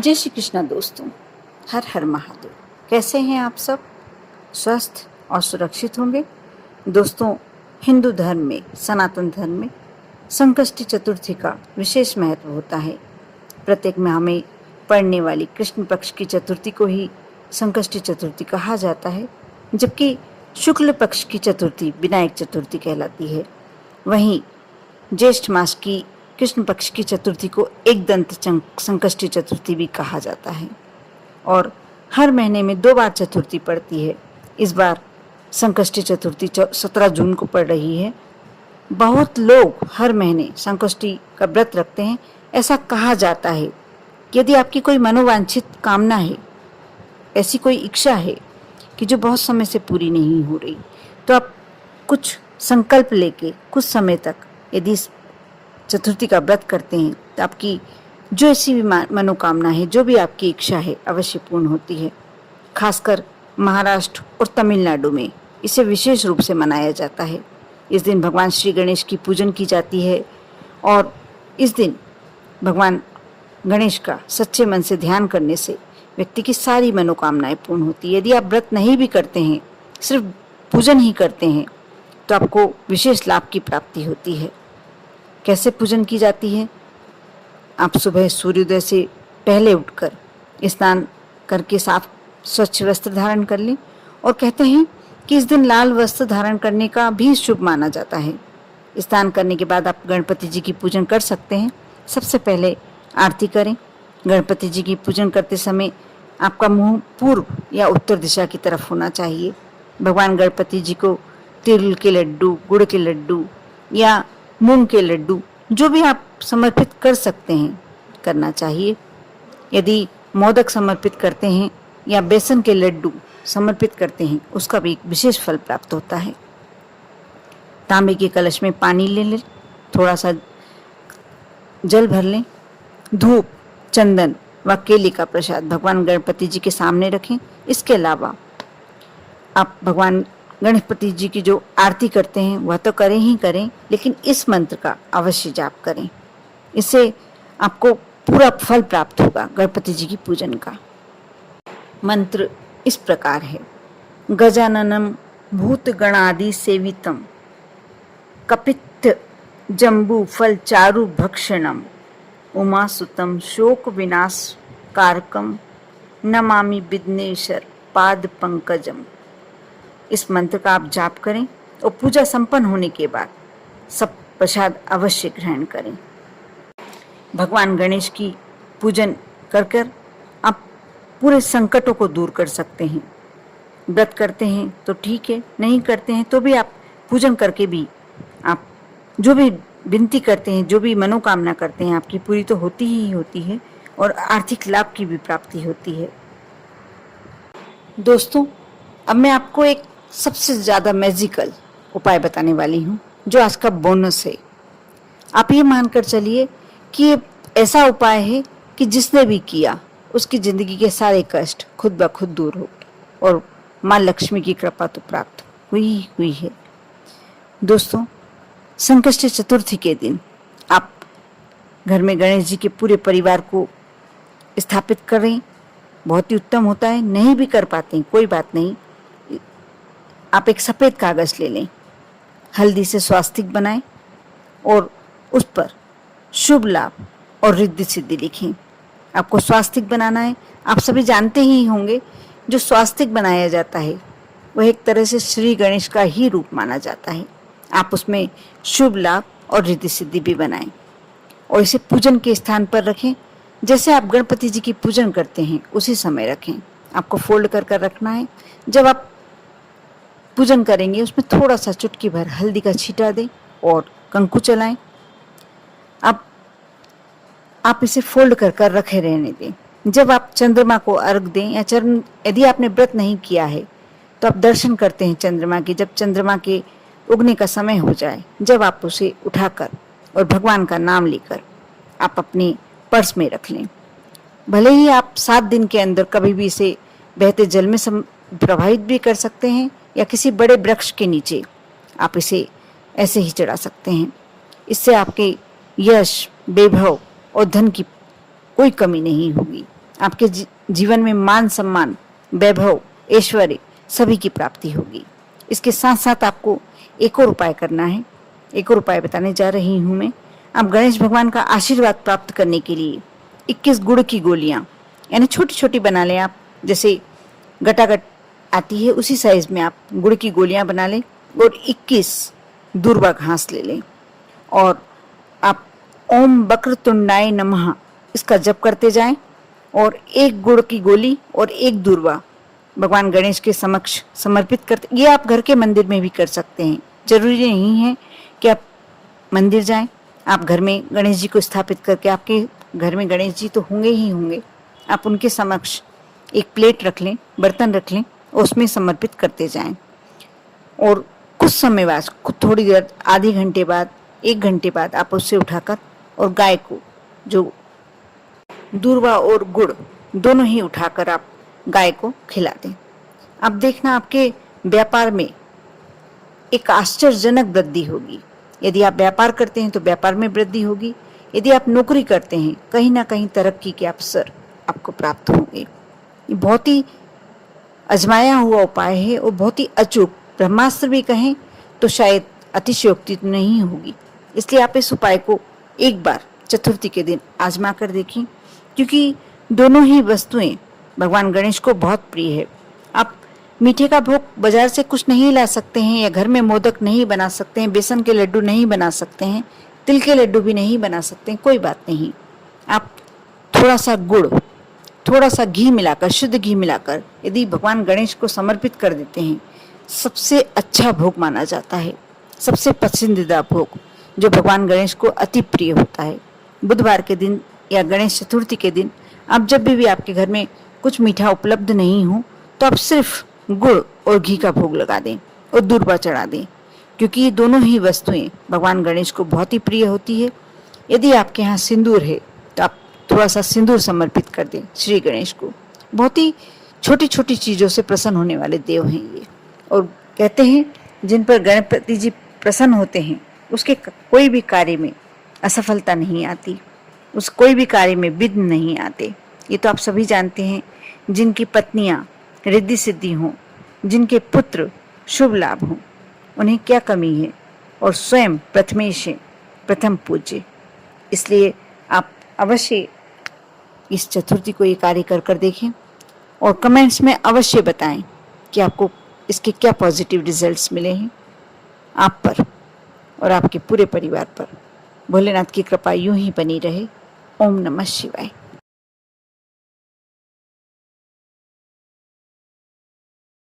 जय श्री कृष्णा दोस्तों, हर हर महादेव। कैसे हैं आप सब? स्वस्थ और सुरक्षित होंगे। दोस्तों, हिंदू धर्म में, सनातन धर्म में संकष्टी चतुर्थी का विशेष महत्व होता है। प्रत्येक माह में पड़ने वाली कृष्ण पक्ष की चतुर्थी को ही संकष्टी चतुर्थी कहा जाता है, जबकि शुक्ल पक्ष की चतुर्थी विनायक चतुर्थी कहलाती है। वहीं ज्येष्ठ मास की कृष्ण पक्ष की चतुर्थी को एकदंत संकष्टी चतुर्थी भी कहा जाता है और हर महीने में 2 बार चतुर्थी पड़ती है। इस बार संकष्टी चतुर्थी 17 जून को पड़ रही है। बहुत लोग हर महीने संकष्टी का व्रत रखते हैं। ऐसा कहा जाता है कि यदि आपकी कोई मनोवांछित कामना है, ऐसी कोई इच्छा है कि जो बहुत समय से पूरी नहीं हो रही, तो आप कुछ संकल्प लेके कुछ समय तक यदि चतुर्थी का व्रत करते हैं तो आपकी जो ऐसी भी मनोकामना है, जो भी आपकी इच्छा है, अवश्य पूर्ण होती है। खासकर महाराष्ट्र और तमिलनाडु में इसे विशेष रूप से मनाया जाता है। इस दिन भगवान श्री गणेश की पूजन की जाती है और इस दिन भगवान गणेश का सच्चे मन से ध्यान करने से व्यक्ति की सारी मनोकामनाएं पूर्ण होती है। यदि आप व्रत नहीं भी करते हैं, सिर्फ पूजन ही करते हैं, तो आपको विशेष लाभ की प्राप्ति होती है। कैसे पूजन की जाती है? आप सुबह सूर्योदय से पहले उठकर स्नान करके साफ स्वच्छ वस्त्र धारण कर लें और कहते हैं कि इस दिन लाल वस्त्र धारण करने का भी शुभ माना जाता है। स्नान करने के बाद आप गणपति जी की पूजन कर सकते हैं। सबसे पहले आरती करें। गणपति जी की पूजन करते समय आपका मुंह पूर्व या उत्तर दिशा की तरफ होना चाहिए। भगवान गणपति जी को तिल के लड्डू, गुड़ के लड्डू या मूंग के लड्डू, जो भी आप समर्पित कर सकते हैं, करना चाहिए। यदि मोदक समर्पित करते हैं या बेसन के लड्डू समर्पित करते हैं, उसका भी एक विशेष फल प्राप्त होता है। तांबे के कलश में पानी ले लें, थोड़ा सा जल भर लें, धूप, चंदन व केले का प्रसाद भगवान गणपति जी के सामने रखें। इसके अलावा आप भगवान गणपति जी की जो आरती करते हैं वह तो करें ही करें, लेकिन इस मंत्र का अवश्य जाप करें। इससे आपको पूरा फल प्राप्त होगा गणपति जी की पूजन का। मंत्र इस प्रकार है: गजाननम भूत गणादि सेवितम कपित्थ जम्बू फल चारु भक्षणम उमासुतम शोक विनाश कारकम नमामि विघ्नेश्वर पाद पंकजम। इस मंत्र का आप जाप करें और पूजा संपन्न होने के बाद सब प्रसाद अवश्य ग्रहण करें। भगवान गणेश की पूजन कर कर आप पूरे संकटों को दूर कर सकते हैं। व्रत करते हैं तो ठीक है, नहीं करते हैं तो भी आप पूजन करके भी आप जो भी विनती करते हैं, जो भी मनोकामना करते हैं, आपकी पूरी तो होती ही होती है और आर्थिक लाभ की भी प्राप्ति होती है। दोस्तों, अब मैं आपको एक सबसे ज़्यादा मैजिकल उपाय बताने वाली हूँ, जो आज का बोनस है। आप ये मानकर चलिए कि ये ऐसा उपाय है कि जिसने भी किया उसकी ज़िंदगी के सारे कष्ट खुद ब खुद दूर हो गए और माँ लक्ष्मी की कृपा तो प्राप्त हुई है। दोस्तों, संकष्टी चतुर्थी के दिन आप घर में गणेश जी के पूरे परिवार को स्थापित करें, बहुत ही उत्तम होता है। नहीं भी कर पाते हैं, कोई बात नहीं, आप एक सफ़ेद कागज़ ले लें, हल्दी से स्वास्तिक बनाएं और उस पर शुभ लाभ और रिद्धि सिद्धि लिखें। आपको स्वास्तिक बनाना है। आप सभी जानते ही होंगे, जो स्वास्तिक बनाया जाता है वह एक तरह से श्री गणेश का ही रूप माना जाता है। आप उसमें शुभ लाभ और रिद्धि सिद्धि भी बनाएं और इसे पूजन के स्थान पर रखें। जैसे आप गणपति जी की पूजन करते हैं उसी समय रखें। आपको फोल्ड कर कर रखना है। जब आप पूजन करेंगे उसमें थोड़ा सा चुटकी भर हल्दी का छींटा दें और कंकु चलाएं। अब आप इसे फोल्ड कर कर रखे रहने दें। जब आप चंद्रमा को अर्घ दें या यदि आपने व्रत नहीं किया है तो आप दर्शन करते हैं चंद्रमा की। जब चंद्रमा के उगने का समय हो जाए, जब आप उसे उठाकर और भगवान का नाम लेकर आप अपने पर्स में रख लें। भले ही आप 7 दिन के अंदर कभी भी इसे बहते जल में प्रवाहित भी कर सकते हैं या किसी बड़े वृक्ष के नीचे आप इसे ऐसे ही चढ़ा सकते हैं। इससे आपके यश, वैभव और धन की कोई कमी नहीं होगी। आपके जीवन में मान सम्मान, वैभव, ऐश्वर्य सभी की प्राप्ति होगी। इसके साथ साथ आपको एक और उपाय करना है। एक और उपाय बताने जा रही हूँ मैं। आप गणेश भगवान का आशीर्वाद प्राप्त करने के लिए 21 गुड़ की गोलियां, यानी छोटी छोटी बना लें आप, जैसे गटागट आती है उसी साइज में आप गुड़ की गोलियां बना लें और 21 दूर्वा घास ले लें और आप ओम वक्रतुंडाय नमः इसका जप करते जाएं और एक गुड़ की गोली और एक दूर्वा भगवान गणेश के समक्ष समर्पित करते। ये आप घर के मंदिर में भी कर सकते हैं, जरूरी नहीं है कि आप मंदिर जाएं। आप घर में गणेश जी को स्थापित करके, आपके घर में गणेश जी तो होंगे ही होंगे, आप उनके समक्ष एक प्लेट रख लें, बर्तन रख लें और उसमें समर्पित करते जाएं और कुछ समय बाद, थोड़ी देर, आधे घंटे बाद, 1 घंटे बाद आप उससे उठाकर और गाय को, जो दूर्वा और गुड़ दोनों ही उठाकर आप गाय को खिला दें। अब देखना आपके व्यापार में एक आश्चर्यजनक वृद्धि होगी। यदि आप व्यापार करते हैं तो व्यापार में वृद्धि होगी। यदि आप नौकरी करते हैं, कहीं ना कहीं तरक्की के अवसर आपको प्राप्त होंगे। ये बहुत ही आजमाया हुआ उपाय है और बहुत ही अचूक, ब्रह्मास्त्र भी कहें तो शायद अतिशयोक्ति तो नहीं होगी। इसलिए आप इस उपाय को एक बार चतुर्थी के दिन आजमा कर देखें, क्योंकि दोनों ही वस्तुएं भगवान गणेश को बहुत प्रिय है। आप मीठे का भोग बाजार से कुछ नहीं ला सकते हैं, या घर में मोदक नहीं बना सकते हैं, बेसन के लड्डू नहीं बना सकते हैं, तिल के लड्डू भी नहीं बना सकते हैं, कोई बात नहीं। आप थोड़ा सा गुड़, थोड़ा सा घी मिलाकर, शुद्ध घी मिलाकर यदि भगवान गणेश को समर्पित कर देते हैं, सबसे अच्छा भोग माना जाता है, सबसे पसंदीदा भोग जो भगवान गणेश को अति प्रिय होता है। बुधवार के दिन या गणेश चतुर्थी के दिन आप जब भी आपके घर में कुछ मीठा उपलब्ध नहीं हो तो आप सिर्फ गुड़ और घी का भोग लगा दें और दूर्वा चढ़ा दें, क्योंकि ये दोनों ही वस्तुएं भगवान गणेश को बहुत ही प्रिय होती है। यदि आपके यहाँ सिंदूर है तो आप थोड़ा सा सिंदूर समर्पित कर दें श्री गणेश को। बहुत ही छोटी छोटी चीज़ों से प्रसन्न होने वाले देव हैं ये, और कहते हैं जिन पर गणपति जी प्रसन्न होते हैं उसके कोई भी कार्य में असफलता नहीं आती, उस कोई भी कार्य में विघ्न नहीं आते। ये तो आप सभी जानते हैं। जिनकी पत्नियां रिद्धि सिद्धि हों, जिनके पुत्र शुभ लाभ हों, उन्हें क्या कमी है, और स्वयं प्रथमेश हैं, प्रथम पूज्य। इसलिए आप अवश्य इस चतुर्थी को ये कार्य कर देखें और कमेंट्स में अवश्य बताएं कि आपको इसके क्या पॉजिटिव रिजल्ट्स मिले हैं आप पर और आपके पूरे परिवार पर। भोलेनाथ की कृपा यूं ही बनी रहे। ओम नमः शिवाय।